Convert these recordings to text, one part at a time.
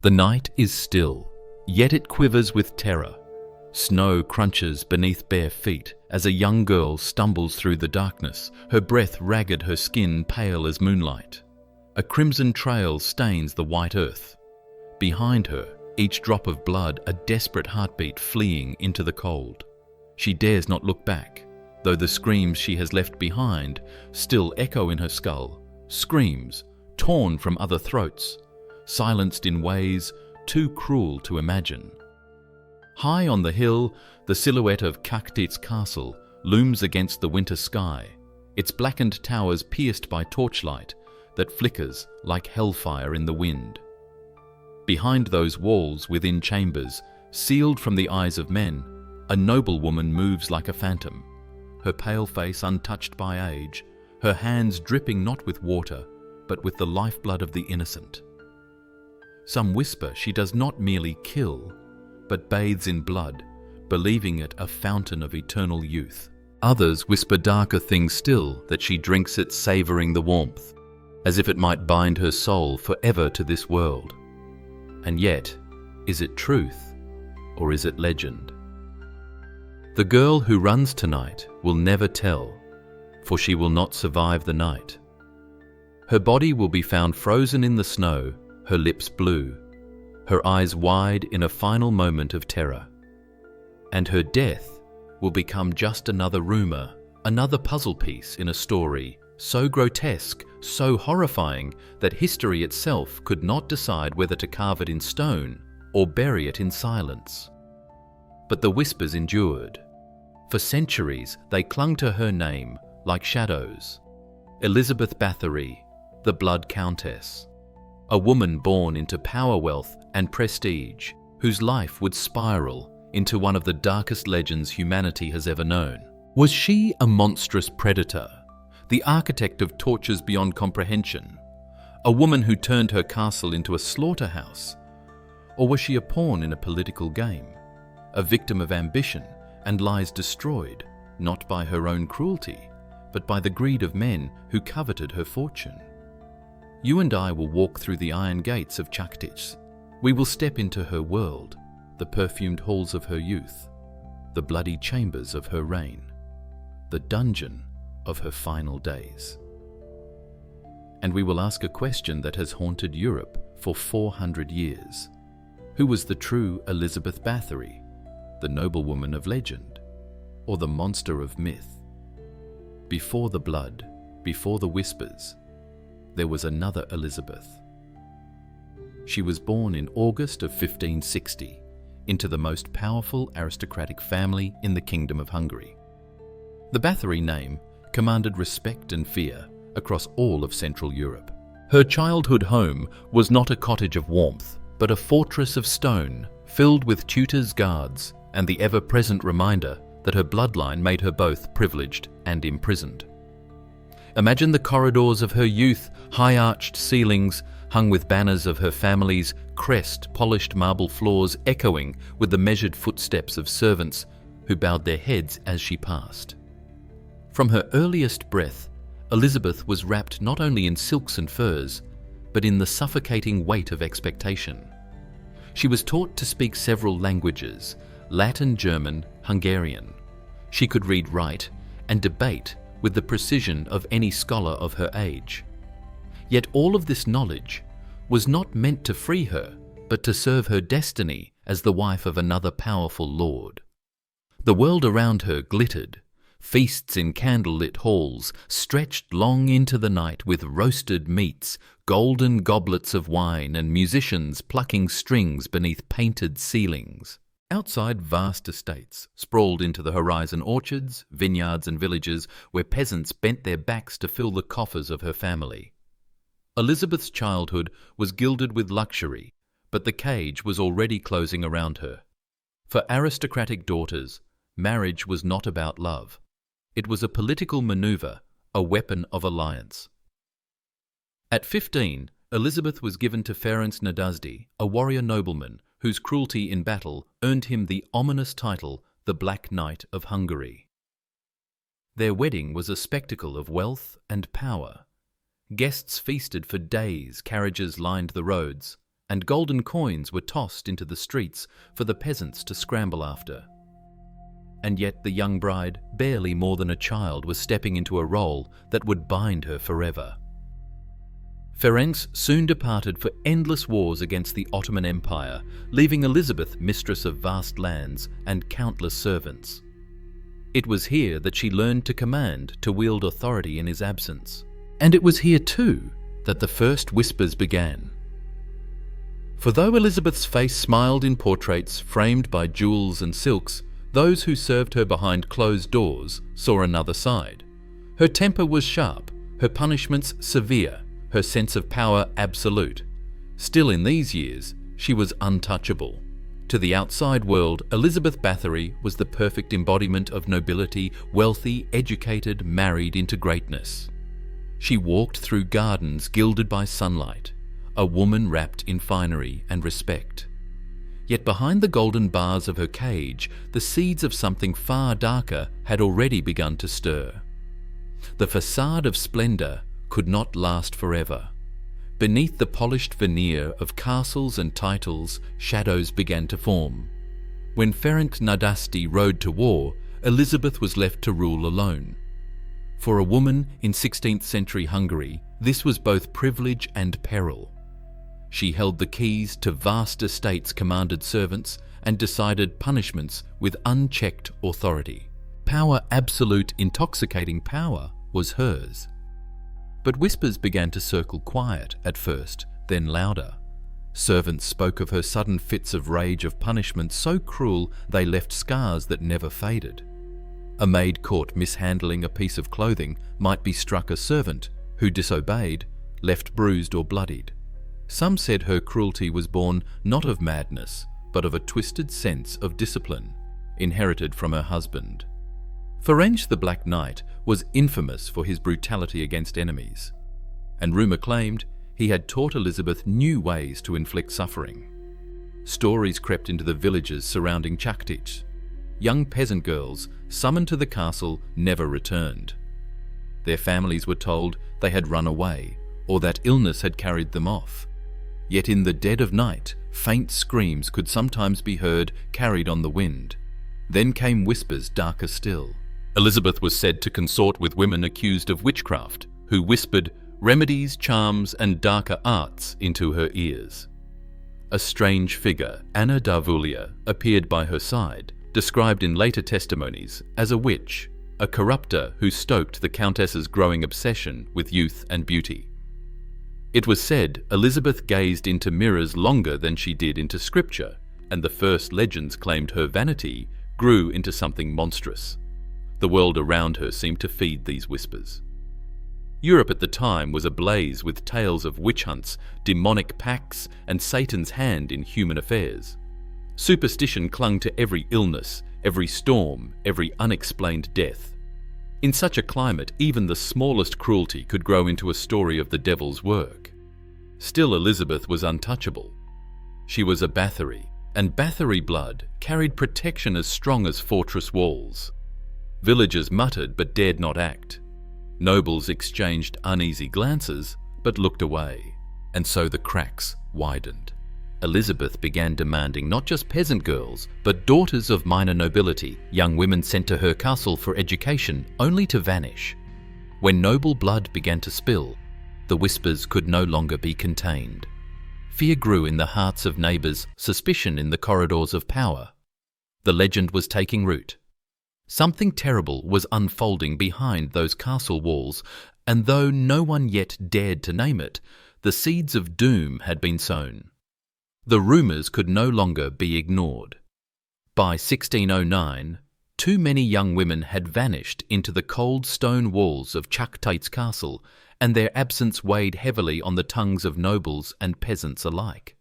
The night is still, yet it quivers with terror. Snow crunches beneath bare feet as a young girl stumbles through the darkness, her breath ragged, her skin pale as moonlight. A crimson trail stains the white earth. Behind her, each drop of blood a desperate heartbeat fleeing into the cold. She dares not look back, though the screams she has left behind still echo in her skull, screams torn from other throats, silenced in ways too cruel to imagine. High on the hill, the silhouette of Čachtice Castle looms against the winter sky, its blackened towers pierced by torchlight that flickers like hellfire in the wind. Behind those walls, within chambers, sealed from the eyes of men, a noblewoman moves like a phantom, her pale face untouched by age, her hands dripping not with water, but with the lifeblood of the innocent. Some whisper she does not merely kill, but bathes in blood, believing it a fountain of eternal youth. Others whisper darker things still, that she drinks it savouring the warmth, as if it might bind her soul forever to this world. And yet, is it truth, or is it legend? The girl who runs tonight will never tell, for she will not survive the night. Her body will be found frozen in the snow, her lips blue, her eyes wide in a final moment of terror. And her death will become just another rumor, another puzzle piece in a story so grotesque, so horrifying that history itself could not decide whether to carve it in stone or bury it in silence. But the whispers endured. For centuries they clung to her name like shadows. Elizabeth Bathory, the Blood Countess. A woman born into power, wealth, and prestige, whose life would spiral into one of the darkest legends humanity has ever known. Was she a monstrous predator, the architect of tortures beyond comprehension, a woman who turned her castle into a slaughterhouse? Or was she a pawn in a political game, a victim of ambition and lies destroyed, not by her own cruelty, but by the greed of men who coveted her fortune? You and I will walk through the iron gates of Čachtice. We will step into her world, the perfumed halls of her youth, the bloody chambers of her reign, the dungeon of her final days. And we will ask a question that has haunted Europe for 400 years. Who was the true Elizabeth Bathory, the noblewoman of legend, or the monster of myth? Before the blood, before the whispers, there was another Elizabeth. She was born in August of 1560 into the most powerful aristocratic family in the Kingdom of Hungary. The Bathory name commanded respect and fear across all of Central Europe. Her childhood home was not a cottage of warmth, but a fortress of stone filled with tutors, guards, and the ever-present reminder that her bloodline made her both privileged and imprisoned. Imagine the corridors of her youth, high-arched ceilings hung with banners of her family's crest, polished marble floors echoing with the measured footsteps of servants who bowed their heads as she passed. From her earliest breath, Elizabeth was wrapped not only in silks and furs, but in the suffocating weight of expectation. She was taught to speak several languages: Latin, German, Hungarian. She could read, write, and debate with the precision of any scholar of her age. Yet all of this knowledge was not meant to free her, but to serve her destiny as the wife of another powerful lord. The world around her glittered. Feasts in candle-lit halls stretched long into the night with roasted meats, golden goblets of wine, and musicians plucking strings beneath painted ceilings. Outside, vast estates sprawled into the horizon, orchards, vineyards, and villages where peasants bent their backs to fill the coffers of her family. Elizabeth's childhood was gilded with luxury, but the cage was already closing around her. For aristocratic daughters, marriage was not about love. It was a political maneuver, a weapon of alliance. At 15, Elizabeth was given to Ferenc Nadasdy, a warrior nobleman whose cruelty in battle earned him the ominous title, the Black Knight of Hungary. Their wedding was a spectacle of wealth and power. Guests feasted for days, carriages lined the roads, and golden coins were tossed into the streets for the peasants to scramble after. And yet the young bride, barely more than a child, was stepping into a role that would bind her forever. Ferenc soon departed for endless wars against the Ottoman Empire, leaving Elizabeth mistress of vast lands and countless servants. It was here that she learned to command, to wield authority in his absence. And it was here too that the first whispers began. For though Elizabeth's face smiled in portraits framed by jewels and silks, those who served her behind closed doors saw another side. Her temper was sharp, her punishments severe, her sense of power absolute. Still in these years, she was untouchable. To the outside world, Elizabeth Bathory was the perfect embodiment of nobility, wealthy, educated, married into greatness. She walked through gardens gilded by sunlight, a woman wrapped in finery and respect. Yet behind the golden bars of her cage, the seeds of something far darker had already begun to stir. The facade of splendor could not last forever. Beneath the polished veneer of castles and titles, shadows began to form. When Ferenc Nadasti rode to war, Elizabeth was left to rule alone. For a woman in 16th century Hungary, this was both privilege and peril. She held the keys to vast estates, commanded servants, and decided punishments with unchecked authority. Power, absolute, intoxicating power, was hers. But whispers began to circle quiet at first, then louder. Servants spoke of her sudden fits of rage, of punishment so cruel they left scars that never faded. A maid caught mishandling a piece of clothing might be struck a servant who disobeyed, left bruised or bloodied. Some said her cruelty was born not of madness, but of a twisted sense of discipline, inherited from her husband. Ferenc the Black Knight was infamous for his brutality against enemies, and rumour claimed he had taught Elizabeth new ways to inflict suffering. Stories crept into the villages surrounding Čachtice. Young peasant girls, summoned to the castle, never returned. Their families were told they had run away, or that illness had carried them off. Yet in the dead of night, faint screams could sometimes be heard, carried on the wind. Then came whispers darker still. Elizabeth was said to consort with women accused of witchcraft, who whispered remedies, charms, and darker arts into her ears. A strange figure, Anna Darvulia, appeared by her side, described in later testimonies as a witch, a corrupter who stoked the Countess's growing obsession with youth and beauty. It was said Elizabeth gazed into mirrors longer than she did into scripture, and the first legends claimed her vanity grew into something monstrous. The world around her seemed to feed these whispers. Europe at the time was ablaze with tales of witch hunts, demonic pacts, and Satan's hand in human affairs. Superstition clung to every illness, every storm, every unexplained death. In such a climate, even the smallest cruelty could grow into a story of the devil's work. Still, Elizabeth was untouchable. She was a Bathory, and Bathory blood carried protection as strong as fortress walls. Villagers muttered but dared not act. Nobles exchanged uneasy glances but looked away, and so the cracks widened. Elizabeth began demanding not just peasant girls, but daughters of minor nobility, young women sent to her castle for education, only to vanish. When noble blood began to spill, the whispers could no longer be contained. Fear grew in the hearts of neighbours, suspicion in the corridors of power. The legend was taking root. Something terrible was unfolding behind those castle walls, and though no one yet dared to name it, the seeds of doom had been sown. The rumours could no longer be ignored. By 1609, too many young women had vanished into the cold stone walls of Čachtice Castle, and their absence weighed heavily on the tongues of nobles and peasants alike.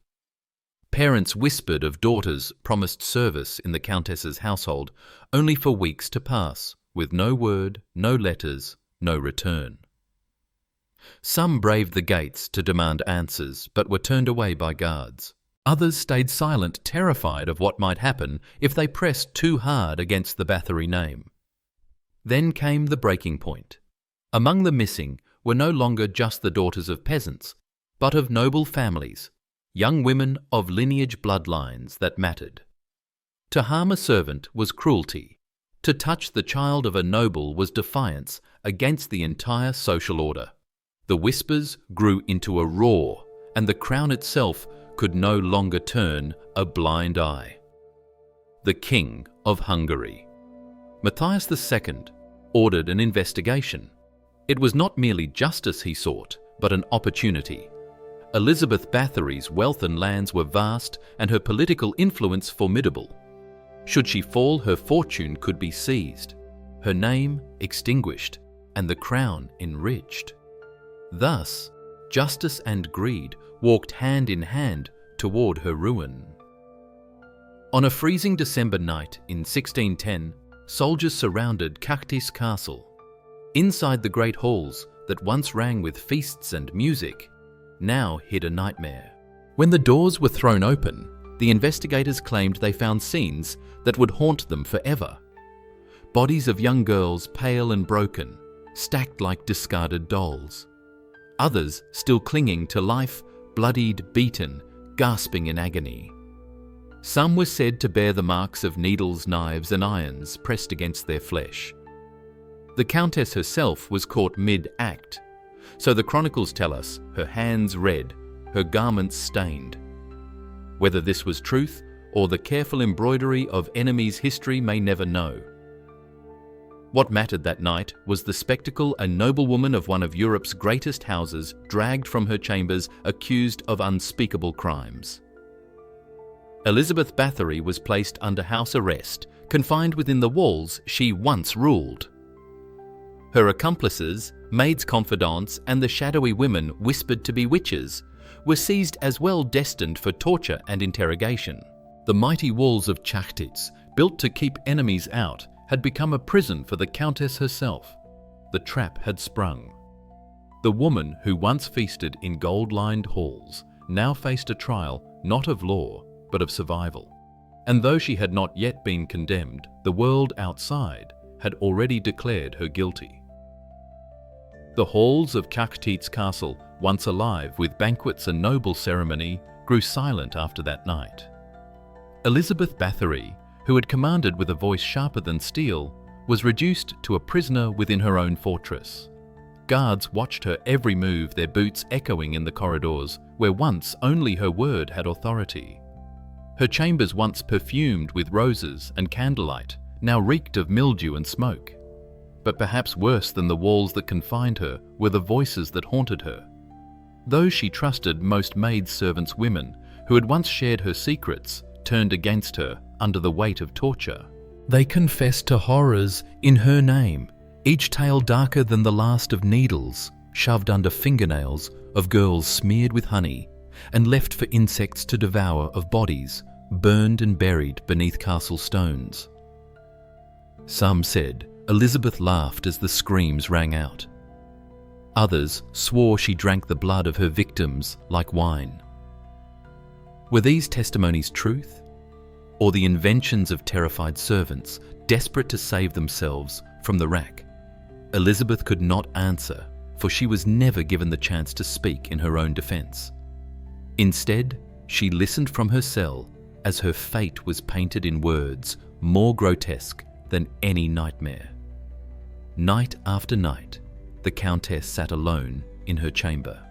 Parents whispered of daughters promised service in the Countess's household, only for weeks to pass, with no word, no letters, no return. Some braved the gates to demand answers, but were turned away by guards. Others stayed silent, terrified of what might happen if they pressed too hard against the Bathory name. Then came the breaking point. Among the missing were no longer just the daughters of peasants, but of noble families, young women of lineage bloodlines that mattered. To harm a servant was cruelty. To touch the child of a noble was defiance against the entire social order. The whispers grew into a roar, and the crown itself could no longer turn a blind eye. The King of Hungary. Matthias II ordered an investigation. It was not merely justice he sought, but an opportunity. Elizabeth Bathory's wealth and lands were vast, and her political influence formidable. Should she fall, her fortune could be seized, her name extinguished, and the crown enriched. Thus, justice and greed walked hand in hand toward her ruin. On a freezing December night in 1610, soldiers surrounded Čachtice Castle. Inside the great halls that once rang with feasts and music, now hid a nightmare. When the doors were thrown open, the investigators claimed they found scenes that would haunt them forever. Bodies of young girls, pale and broken, stacked like discarded dolls. Others still clinging to life, bloodied, beaten, gasping in agony. Some were said to bear the marks of needles, knives and irons pressed against their flesh. The Countess herself was caught mid-act, so the chronicles tell us her hands red, her garments stained. Whether this was truth or the careful embroidery of enemies history may never know. What mattered that night was the spectacle: a noblewoman of one of Europe's greatest houses dragged from her chambers accused of unspeakable crimes. Elizabeth Bathory was placed under house arrest, confined within the walls she once ruled. Her accomplices, maids confidants, and the shadowy women whispered to be witches were seized as well, destined for torture and interrogation. The mighty walls of Čachtice, built to keep enemies out, had become a prison for the Countess herself. The trap had sprung. The woman who once feasted in gold-lined halls now faced a trial not of law, but of survival. And though she had not yet been condemned, the world outside had already declared her guilty. The halls of Čachtice Castle, once alive with banquets and noble ceremony, grew silent after that night. Elizabeth Bathory, who had commanded with a voice sharper than steel, was reduced to a prisoner within her own fortress. Guards watched her every move, their boots echoing in the corridors, where once only her word had authority. Her chambers, once perfumed with roses and candlelight, now reeked of mildew and smoke. But perhaps worse than the walls that confined her were the voices that haunted her. Those she trusted, most maidservants, women who had once shared her secrets, turned against her under the weight of torture. They confessed to horrors in her name, each tale darker than the last of needles shoved under fingernails of girls smeared with honey and left for insects to devour, of bodies burned and buried beneath castle stones. Some said Elizabeth laughed as the screams rang out. Others swore she drank the blood of her victims like wine. Were these testimonies truth, or the inventions of terrified servants desperate to save themselves from the rack? Elizabeth could not answer, for she was never given the chance to speak in her own defense. Instead, she listened from her cell as her fate was painted in words more grotesque than any nightmare. Night after night, the Countess sat alone in her chamber.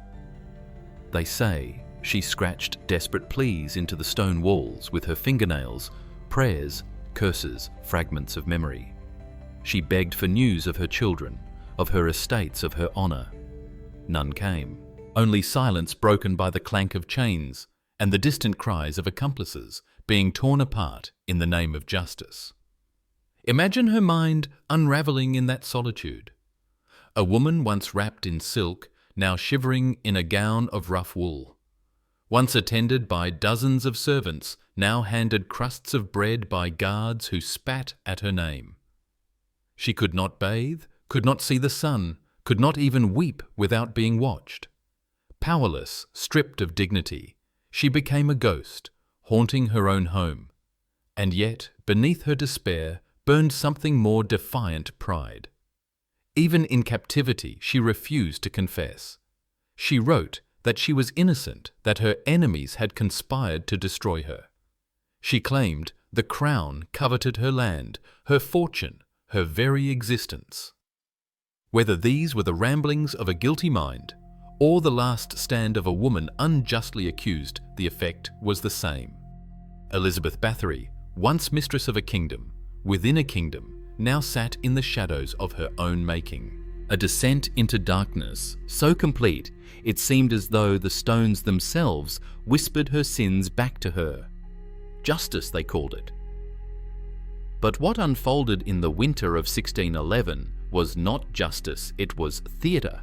They say she scratched desperate pleas into the stone walls with her fingernails, prayers, curses, fragments of memory. She begged for news of her children, of her estates, of her honor. None came, only silence broken by the clank of chains and the distant cries of accomplices being torn apart in the name of justice. Imagine her mind unraveling in that solitude. A woman once wrapped in silk, now shivering in a gown of rough wool. Once attended by dozens of servants, now handed crusts of bread by guards who spat at her name. She could not bathe, could not see the sun, could not even weep without being watched. Powerless, stripped of dignity, she became a ghost, haunting her own home. And yet, beneath her despair, burned something more: defiant pride. Even in captivity, she refused to confess. She wrote that she was innocent, that her enemies had conspired to destroy her. She claimed the crown coveted her land, her fortune, her very existence. Whether these were the ramblings of a guilty mind or the last stand of a woman unjustly accused, the effect was the same. Elizabeth Bathory, once mistress of a kingdom, within a kingdom, now sat in the shadows of her own making. A descent into darkness so complete it seemed as though the stones themselves whispered her sins back to her. Justice, they called it. But what unfolded in the winter of 1611 was not justice, it was theatre.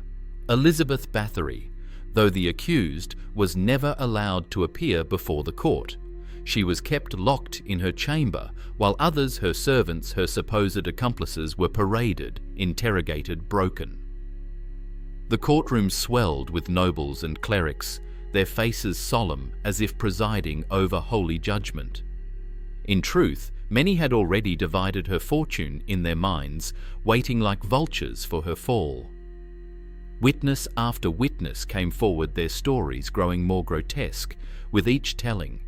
Elizabeth Bathory, though the accused, was never allowed to appear before the court. She was kept locked in her chamber, while others, her servants, her supposed accomplices, were paraded, interrogated, broken. The courtroom swelled with nobles and clerics, their faces solemn as if presiding over holy judgment. In truth, many had already divided her fortune in their minds, waiting like vultures for her fall. Witness after witness came forward, their stories growing more grotesque with each telling.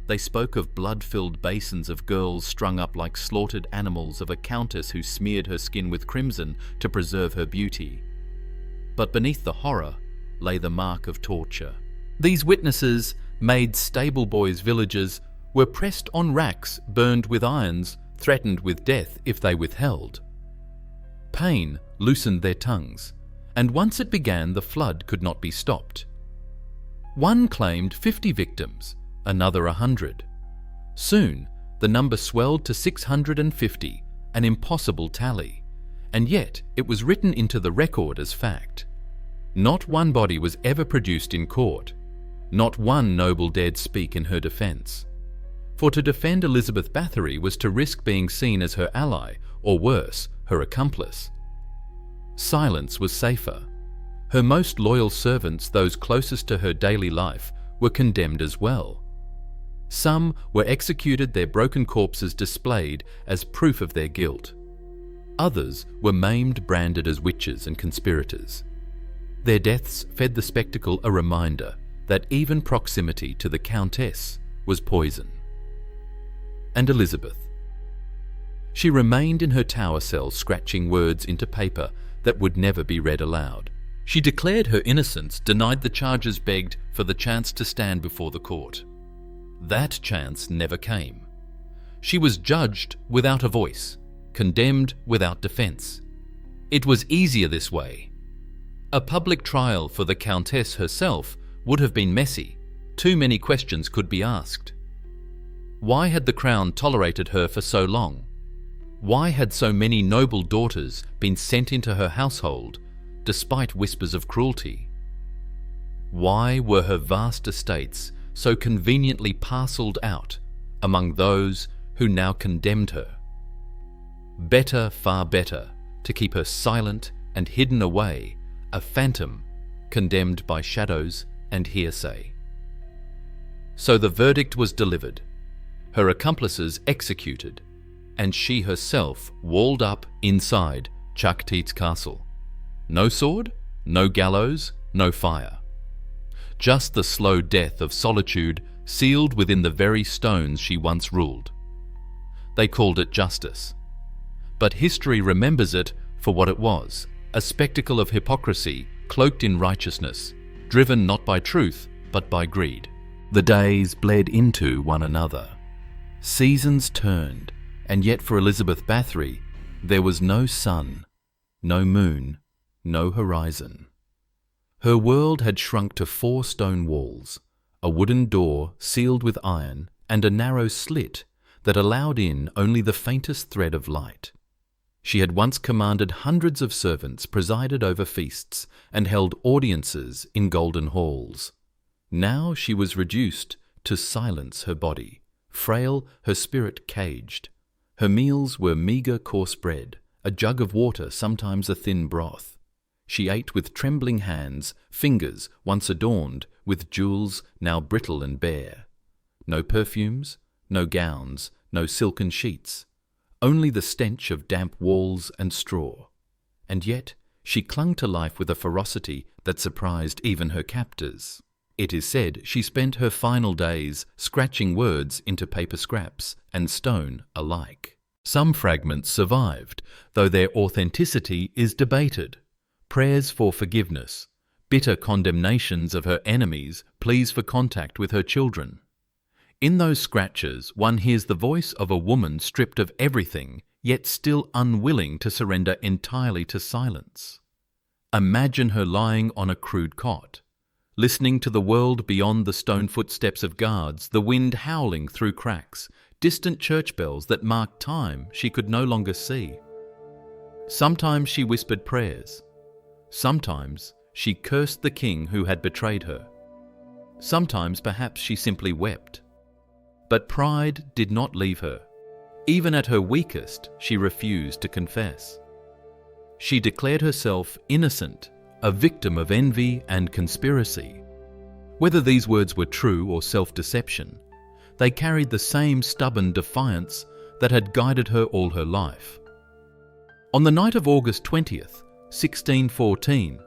They spoke of blood-filled basins of girls strung up like slaughtered animals, of a countess who smeared her skin with crimson to preserve her beauty. But beneath the horror lay the mark of torture. These witnesses, made stable boys' villagers, were pressed on racks, burned with irons, threatened with death if they withheld. Pain loosened their tongues, and once it began, the flood could not be stopped. One claimed 50 victims, another 100. Soon, the number swelled to 650, an impossible tally, and yet it was written into the record as fact. Not one body was ever produced in court. Not one noble dared speak in her defence. For to defend Elizabeth Bathory was to risk being seen as her ally, or worse, her accomplice. Silence was safer. Her most loyal servants, those closest to her daily life, were condemned as well. Some were executed, their broken corpses displayed as proof of their guilt. Others were maimed, branded as witches and conspirators. Their deaths fed the spectacle a reminder that even proximity to the Countess was poison. And Elizabeth. She remained in her tower cell, scratching words into paper that would never be read aloud. She declared her innocence, denied the charges, begged for the chance to stand before the court. That chance never came. She was judged without a voice, condemned without defense. It was easier this way. A public trial for the Countess herself would have been messy. Too many questions could be asked. Why had the crown tolerated her for so long? Why had so many noble daughters been sent into her household, despite whispers of cruelty? Why were her vast estates so conveniently parcelled out among those who now condemned her? Better, far better, to keep her silent and hidden away, a phantom condemned by shadows and hearsay. So the verdict was delivered, her accomplices executed, and she herself walled up inside Čachtice Castle. No sword, no gallows, no fire. Just the slow death of solitude sealed within the very stones she once ruled. They called it justice. But history remembers it for what it was, a spectacle of hypocrisy cloaked in righteousness, driven not by truth but by greed. The days bled into one another. Seasons turned, and yet for Elizabeth Bathory there was no sun, no moon, no horizon. Her world had shrunk to 4 stone walls, a wooden door sealed with iron, and a narrow slit that allowed in only the faintest thread of light. She had once commanded hundreds of servants, presided over feasts, and held audiences in golden halls. Now she was reduced to silence her body, frail, her spirit caged. Her meals were meagre coarse bread, a jug of water, sometimes a thin broth. She ate with trembling hands, fingers once adorned with jewels now brittle and bare. No perfumes, no gowns, no silken sheets, only the stench of damp walls and straw. And yet she clung to life with a ferocity that surprised even her captors. It is said she spent her final days scratching words into paper scraps and stone alike. Some fragments survived, though their authenticity is debated. Prayers for forgiveness, bitter condemnations of her enemies, pleas for contact with her children. In those scratches, one hears the voice of a woman stripped of everything, yet still unwilling to surrender entirely to silence. Imagine her lying on a crude cot, listening to the world beyond the stone footsteps of guards, the wind howling through cracks, distant church bells that marked time she could no longer see. Sometimes she whispered prayers. Sometimes she cursed the king who had betrayed her. Sometimes perhaps she simply wept. But pride did not leave her. Even at her weakest, she refused to confess. She declared herself innocent, a victim of envy and conspiracy. Whether these words were true or self-deception, they carried the same stubborn defiance that had guided her all her life. On the night of August 20th, 1614,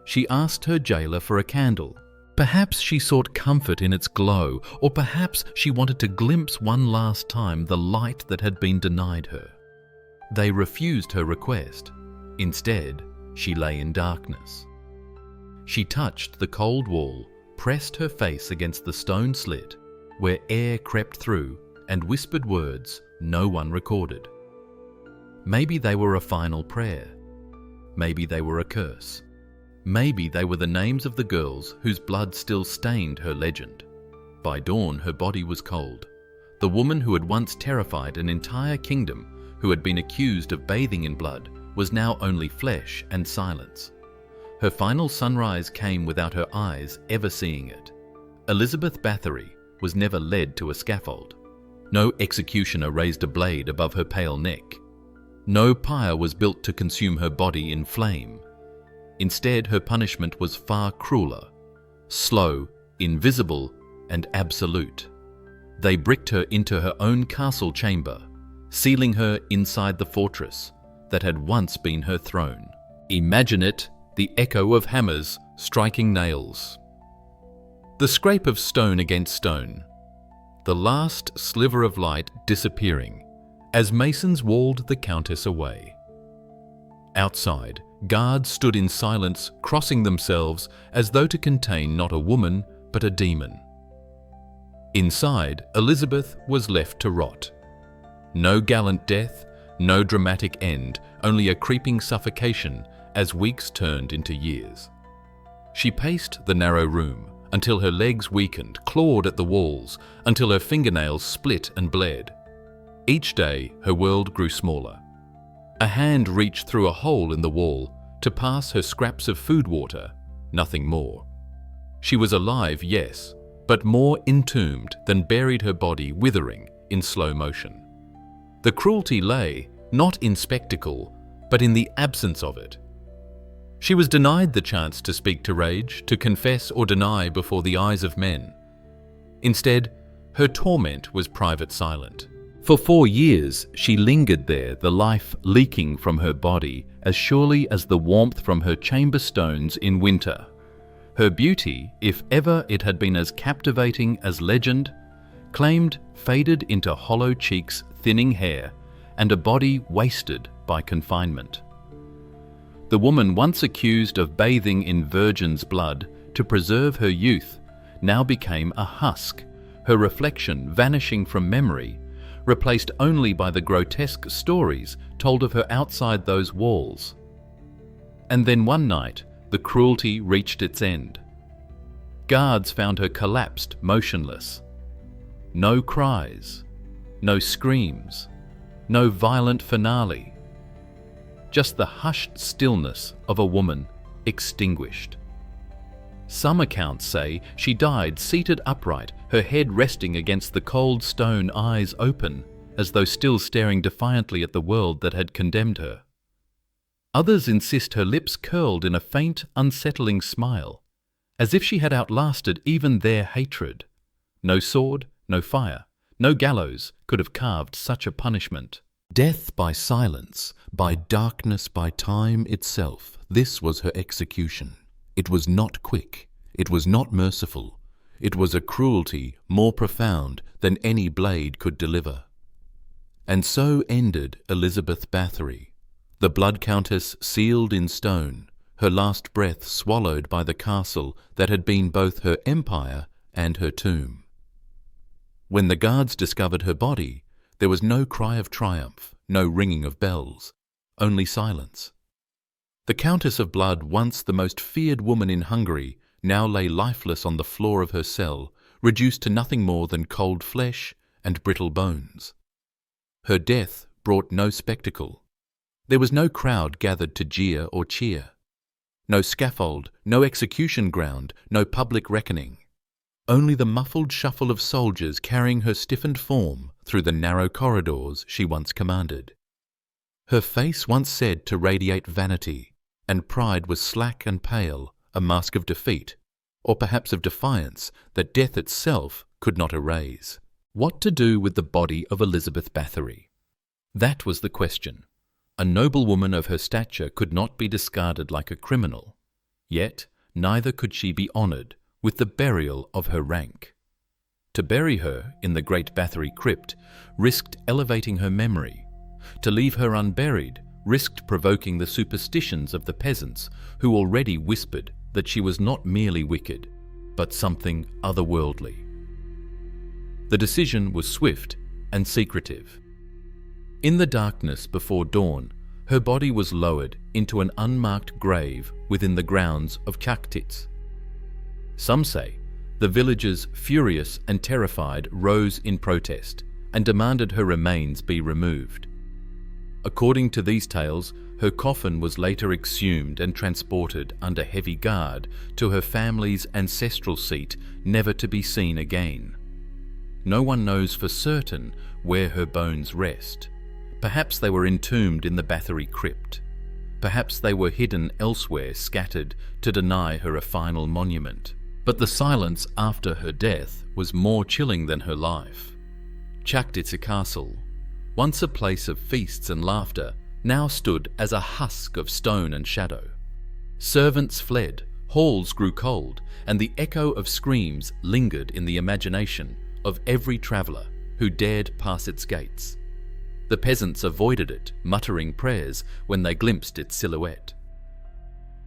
she asked her jailer for a candle. Perhaps she sought comfort in its glow, or perhaps she wanted to glimpse one last time the light that had been denied her. They refused her request. Instead, she lay in darkness. She touched the cold wall, pressed her face against the stone slit, where air crept through, and whispered words no one recorded. Maybe they were a final prayer. Maybe they were a curse. Maybe they were the names of the girls whose blood still stained her legend. By dawn, her body was cold. The woman who had once terrified an entire kingdom, who had been accused of bathing in blood, was now only flesh and silence. Her final sunrise came without her eyes ever seeing it. Elizabeth Bathory was never led to a scaffold. No executioner raised a blade above her pale neck. No pyre was built to consume her body in flame. Instead, her punishment was far crueler, slow, invisible, and absolute. They bricked her into her own castle chamber, sealing her inside the fortress that had once been her throne. Imagine it, the echo of hammers striking nails. The scrape of stone against stone, the last sliver of light disappearing as masons walled the Countess away. Outside, guards stood in silence, crossing themselves as though to contain not a woman but a demon. Inside, Elizabeth was left to rot. No gallant death, no dramatic end, only a creeping suffocation as weeks turned into years. She paced the narrow room until her legs weakened, clawed at the walls, until her fingernails split and bled. Each day, her world grew smaller. A hand reached through a hole in the wall to pass her scraps of food water, nothing more. She was alive, yes, but more entombed than buried her body withering in slow motion. The cruelty lay not in spectacle, but in the absence of it. She was denied the chance to speak to rage, to confess or deny before the eyes of men. Instead, her torment was private silent. For 4 years, she lingered there, the life leaking from her body as surely as the warmth from her chamber stones in winter. Her beauty, if ever it had been as captivating as legend, claimed faded into hollow cheeks, thinning hair, and a body wasted by confinement. The woman once accused of bathing in virgin's blood to preserve her youth now became a husk, her reflection vanishing from memory, replaced only by the grotesque stories told of her outside those walls. And then one night, the cruelty reached its end. Guards found her collapsed, motionless. No cries, no screams, no violent finale. Just the hushed stillness of a woman extinguished. Some accounts say she died seated upright, her head resting against the cold stone, eyes open, as though still staring defiantly at the world that had condemned her. Others insist her lips curled in a faint, unsettling smile, as if she had outlasted even their hatred. No sword, no fire, no gallows could have carved such a punishment. Death by silence, by darkness, by time itself, this was her execution. It was not quick, it was not merciful, it was a cruelty more profound than any blade could deliver. And so ended Elizabeth Bathory, the Blood Countess sealed in stone, her last breath swallowed by the castle that had been both her empire and her tomb. When the guards discovered her body, there was no cry of triumph, no ringing of bells, only silence. The Countess of Blood, once the most feared woman in Hungary, now lay lifeless on the floor of her cell, reduced to nothing more than cold flesh and brittle bones. Her death brought no spectacle. There was no crowd gathered to jeer or cheer. No scaffold, no execution ground, no public reckoning. Only the muffled shuffle of soldiers carrying her stiffened form through the narrow corridors she once commanded. Her face once said to radiate vanity, and pride was slack and pale, a mask of defeat, or perhaps of defiance that death itself could not erase. What to do with the body of Elizabeth Bathory? That was the question. A noblewoman of her stature could not be discarded like a criminal, yet neither could she be honoured with the burial of her rank. To bury her in the great Bathory crypt risked elevating her memory. To leave her unburied risked provoking the superstitions of the peasants who already whispered that she was not merely wicked, but something otherworldly. The decision was swift and secretive. In the darkness before dawn, her body was lowered into an unmarked grave within the grounds of Čachtice. Some say the villagers, furious and terrified, rose in protest and demanded her remains be removed. According to these tales, her coffin was later exhumed and transported under heavy guard to her family's ancestral seat, never to be seen again. No one knows for certain where her bones rest. Perhaps they were entombed in the Bathory crypt. Perhaps they were hidden elsewhere, scattered to deny her a final monument. But the silence after her death was more chilling than her life. Čachtice Castle, once a place of feasts and laughter, now stood as a husk of stone and shadow. Servants fled, halls grew cold, and the echo of screams lingered in the imagination of every traveller who dared pass its gates. The peasants avoided it, muttering prayers when they glimpsed its silhouette.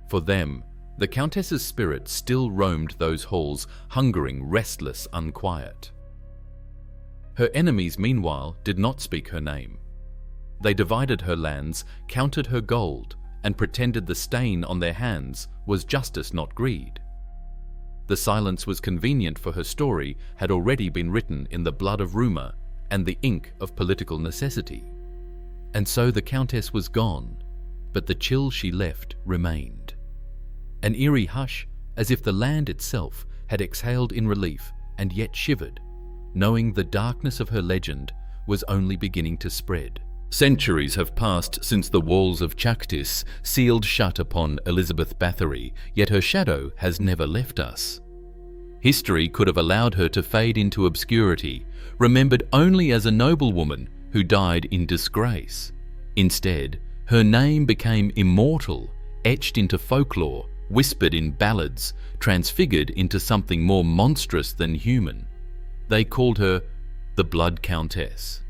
For them, the Countess's spirit still roamed those halls, hungering, restless, unquiet. Her enemies, meanwhile, did not speak her name. They divided her lands, counted her gold, and pretended the stain on their hands was justice, not greed. The silence was convenient, for her story had already been written in the blood of rumour and the ink of political necessity. And so the Countess was gone, but the chill she left remained. An eerie hush, as if the land itself had exhaled in relief and yet shivered, knowing the darkness of her legend was only beginning to spread. Centuries have passed since the walls of Čachtice sealed shut upon Elizabeth Bathory, yet her shadow has never left us. History could have allowed her to fade into obscurity, remembered only as a noblewoman who died in disgrace. Instead, her name became immortal, etched into folklore, whispered in ballads, transfigured into something more monstrous than human. They called her the Blood Countess.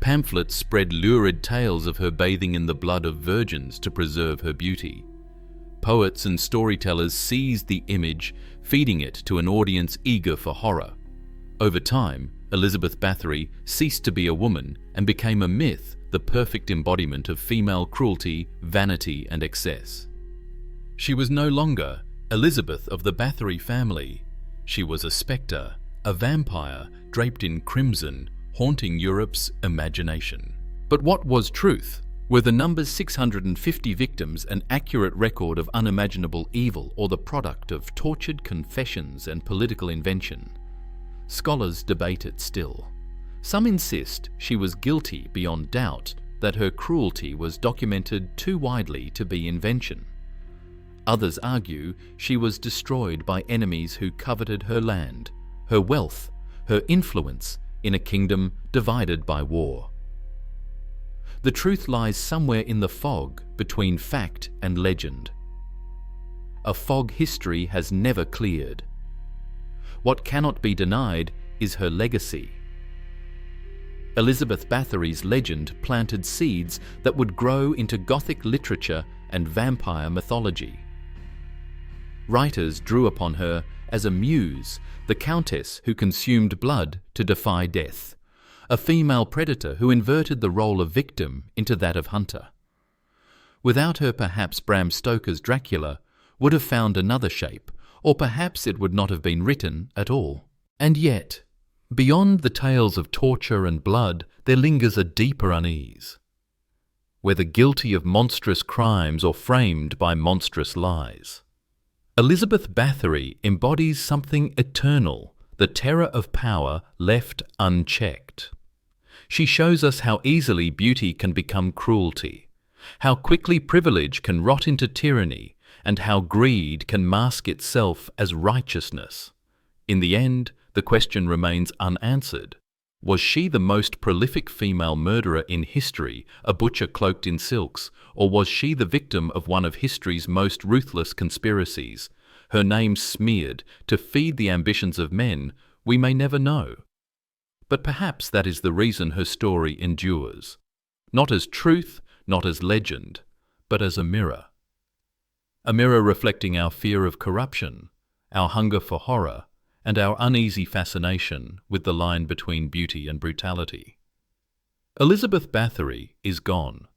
Pamphlets spread lurid tales of her bathing in the blood of virgins to preserve her beauty. Poets and storytellers seized the image, feeding it to an audience eager for horror. Over time, Elizabeth Bathory ceased to be a woman and became a myth, the perfect embodiment of female cruelty, vanity, and excess. She was no longer Elizabeth of the Bathory family. She was a spectre, a vampire draped in crimson, haunting Europe's imagination. But what was truth? Were the numbers 650 victims an accurate record of unimaginable evil, or the product of tortured confessions and political invention? Scholars debate it still. Some insist she was guilty beyond doubt, that her cruelty was documented too widely to be invention. Others argue she was destroyed by enemies who coveted her land, her wealth, her influence in a kingdom divided by war. The truth lies somewhere in the fog between fact and legend. a fog history has never cleared. What cannot be denied is her legacy. Elizabeth Bathory's legend planted seeds that would grow into Gothic literature and vampire mythology. Writers drew upon her as a muse, the Countess who consumed blood to defy death, a female predator who inverted the role of victim into that of hunter. Without her, perhaps Bram Stoker's Dracula would have found another shape, or perhaps it would not have been written at all. And yet, beyond the tales of torture and blood, there lingers a deeper unease. Whether guilty of monstrous crimes or framed by monstrous lies, Elizabeth Bathory embodies something eternal, the terror of power left unchecked. She shows us how easily beauty can become cruelty, how quickly privilege can rot into tyranny, and how greed can mask itself as righteousness. In the end, the question remains unanswered. Was she the most prolific female murderer in history, a butcher cloaked in silks, or was she the victim of one of history's most ruthless conspiracies? Her name smeared to feed the ambitions of men, we may never know. But perhaps that is the reason her story endures. Not as truth, not as legend, but as a mirror. A mirror reflecting our fear of corruption, our hunger for horror, and our uneasy fascination with the line between beauty and brutality. Elizabeth Bathory is gone.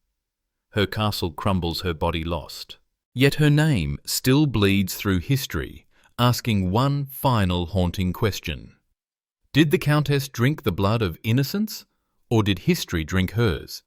Her castle crumbles, her body lost. Yet her name still bleeds through history, asking one final haunting question. Did the Countess drink the blood of innocents, or did history drink hers?